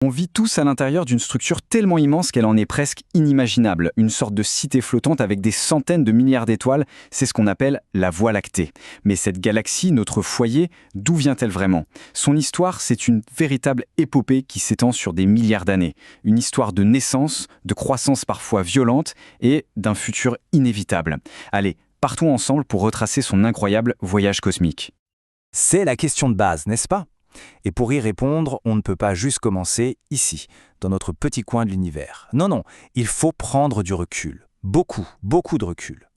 On vit tous à l'intérieur d'une structure tellement immense qu'elle en est presque inimaginable. Une sorte de cité flottante avec des centaines de milliards d'étoiles, c'est ce qu'on appelle la Voie lactée. Mais cette galaxie, notre foyer, d'où vient-elle vraiment? Son histoire, c'est une véritable épopée qui s'étend sur des milliards d'années. Une histoire de naissance, de croissance parfois violente et d'un futur inévitable. Allez, partons ensemble pour retracer son incroyable voyage cosmique. C'est la question de base, n'est-ce pas? Et pour y répondre, on ne peut pas juste commencer ici, dans notre petit coin de l'univers. Non, il faut prendre du recul. Beaucoup de recul.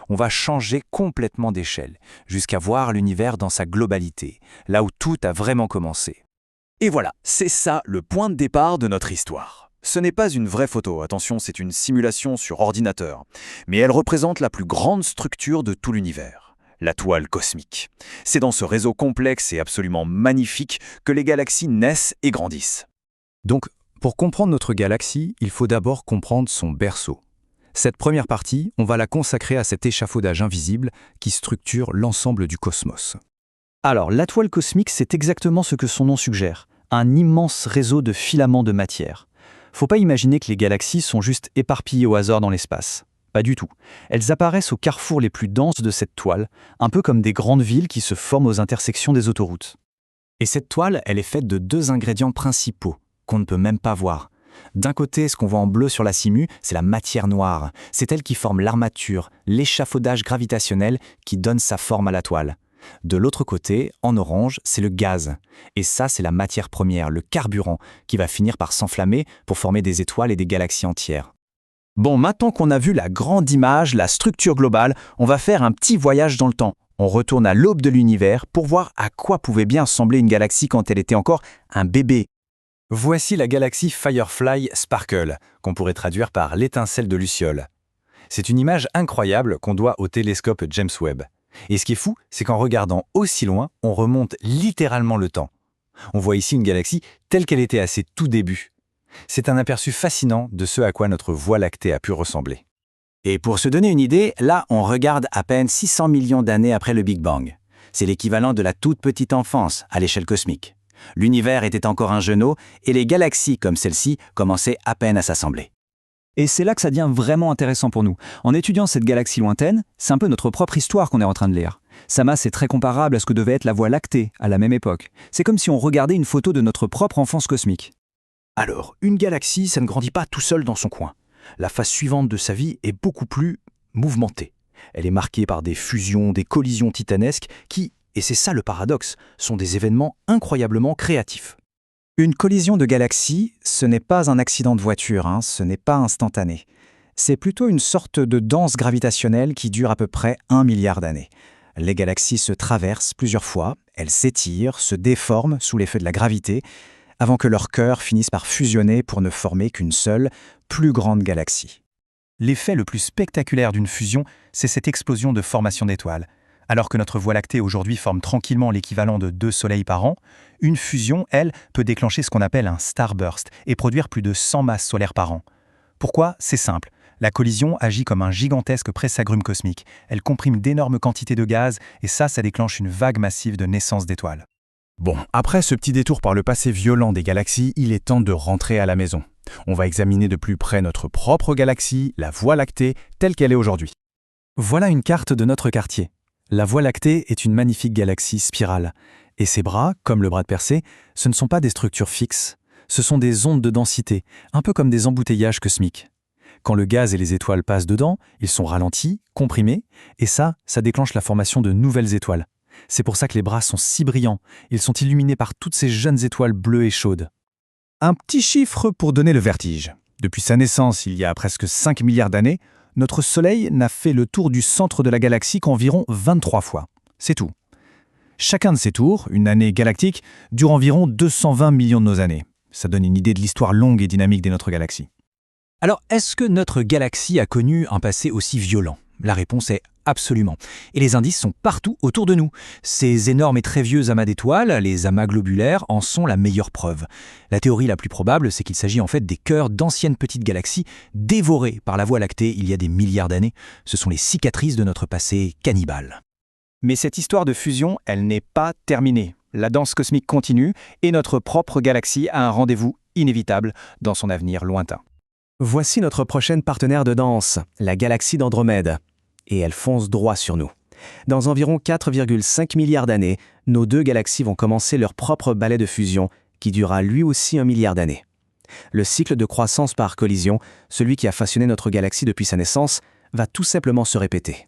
On va changer complètement d'échelle, jusqu'à voir l'univers dans sa globalité, là où tout a vraiment commencé. Et voilà, c'est ça le point de départ de notre histoire. Ce n'est pas une vraie photo, attention, c'est une simulation sur ordinateur. Mais elle représente la plus grande structure de tout l'univers. La toile cosmique. C'est dans ce réseau complexe et absolument magnifique que les galaxies naissent et grandissent. Donc, pour comprendre notre galaxie, il faut d'abord comprendre son berceau. Cette première partie, on va la consacrer à cet échafaudage invisible qui structure l'ensemble du cosmos. Alors, la toile cosmique, c'est exactement ce que son nom suggère. Un immense réseau de filaments de matière. Faut pas imaginer que les galaxies sont juste éparpillées au hasard dans l'espace. Pas du tout. Elles apparaissent aux carrefours les plus denses de cette toile, un peu comme des grandes villes qui se forment aux intersections des autoroutes. Et cette toile, elle est faite de deux ingrédients principaux, qu'on ne peut même pas voir. D'un côté, ce qu'on voit en bleu sur la simu, c'est la matière noire. C'est elle qui forme l'armature, l'échafaudage gravitationnel qui donne sa forme à la toile. De l'autre côté, en orange, c'est le gaz. Et ça, c'est la matière première, le carburant, qui va finir par s'enflammer pour former des étoiles et des galaxies entières. Bon, maintenant qu'on a vu la grande image, la structure globale, on va faire un petit voyage dans le temps. On retourne à l'aube de l'univers pour voir à quoi pouvait bien ressembler une galaxie quand elle était encore un bébé. Voici la galaxie Firefly Sparkle, qu'on pourrait traduire par l'étincelle de Luciole. C'est une image incroyable qu'on doit au télescope James Webb. Et ce qui est fou, c'est qu'en regardant aussi loin, on remonte littéralement le temps. On voit ici une galaxie telle qu'elle était à ses tout débuts. C'est un aperçu fascinant de ce à quoi notre Voie lactée a pu ressembler. Et pour se donner une idée, là, on regarde à peine 600 millions d'années après le Big Bang. C'est l'équivalent de la toute petite enfance à l'échelle cosmique. L'univers était encore un genou et les galaxies comme celle-ci commençaient à peine à s'assembler. Et c'est là que ça devient vraiment intéressant pour nous. En étudiant cette galaxie lointaine, c'est un peu notre propre histoire qu'on est en train de lire. Sa masse est très comparable à ce que devait être la Voie lactée à la même époque. C'est comme si on regardait une photo de notre propre enfance cosmique. Alors, une galaxie, ça ne grandit pas tout seul dans son coin. La phase suivante de sa vie est beaucoup plus mouvementée. Elle est marquée par des fusions, des collisions titanesques qui, et c'est ça le paradoxe, sont des événements incroyablement créatifs. Une collision de galaxies, ce n'est pas un accident de voiture, ce n'est pas instantané. C'est plutôt une sorte de danse gravitationnelle qui dure à peu près 1 milliard d'années. Les galaxies se traversent plusieurs fois, elles s'étirent, se déforment sous l'effet de la gravité, avant que leurs cœurs finissent par fusionner pour ne former qu'une seule, plus grande galaxie. L'effet le plus spectaculaire d'une fusion, c'est cette explosion de formation d'étoiles. Alors que notre Voie lactée aujourd'hui forme tranquillement l'équivalent de 2 soleils par an, une fusion, elle, peut déclencher ce qu'on appelle un starburst et produire plus de 100 masses solaires par an. Pourquoi? C'est simple. La collision agit comme un gigantesque presse-agrumes cosmique. Elle comprime d'énormes quantités de gaz et ça déclenche une vague massive de naissance d'étoiles. Bon, après ce petit détour par le passé violent des galaxies, il est temps de rentrer à la maison. On va examiner de plus près notre propre galaxie, la Voie lactée, telle qu'elle est aujourd'hui. Voilà une carte de notre quartier. La Voie lactée est une magnifique galaxie spirale. Et ses bras, comme le bras de Persée, ce ne sont pas des structures fixes. Ce sont des ondes de densité, un peu comme des embouteillages cosmiques. Quand le gaz et les étoiles passent dedans, ils sont ralentis, comprimés, et ça déclenche la formation de nouvelles étoiles. C'est pour ça que les bras sont si brillants. Ils sont illuminés par toutes ces jeunes étoiles bleues et chaudes. Un petit chiffre pour donner le vertige. Depuis sa naissance, il y a presque 5 milliards d'années, notre Soleil n'a fait le tour du centre de la galaxie qu'environ 23 fois. C'est tout. Chacun de ces tours, une année galactique, dure environ 220 millions de nos années. Ça donne une idée de l'histoire longue et dynamique de notre galaxie. Alors, est-ce que notre galaxie a connu un passé aussi violent? La réponse est absolument. Et les indices sont partout autour de nous. Ces énormes et très vieux amas d'étoiles, les amas globulaires, en sont la meilleure preuve. La théorie la plus probable, c'est qu'il s'agit en fait des cœurs d'anciennes petites galaxies dévorées par la Voie lactée il y a des milliards d'années. Ce sont les cicatrices de notre passé cannibale. Mais cette histoire de fusion, elle n'est pas terminée. La danse cosmique continue et notre propre galaxie a un rendez-vous inévitable dans son avenir lointain. Voici notre prochaine partenaire de danse, la galaxie d'Andromède. Et elle fonce droit sur nous. Dans environ 4,5 milliards d'années, nos deux galaxies vont commencer leur propre balai de fusion, qui durera lui aussi 1 milliard d'années. Le cycle de croissance par collision, celui qui a façonné notre galaxie depuis sa naissance, va tout simplement se répéter.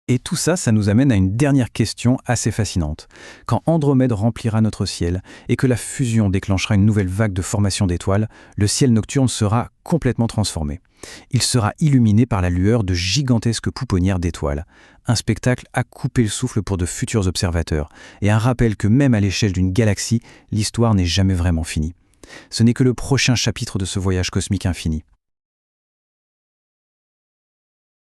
Et tout ça, ça nous amène à une dernière question assez fascinante. Quand Andromède remplira notre ciel et que la fusion déclenchera une nouvelle vague de formation d'étoiles, le ciel nocturne sera complètement transformé. Il sera illuminé par la lueur de gigantesques pouponnières d'étoiles. Un spectacle à couper le souffle pour de futurs observateurs, et un rappel que même à l'échelle d'une galaxie, l'histoire n'est jamais vraiment finie. Ce n'est que le prochain chapitre de ce voyage cosmique infini.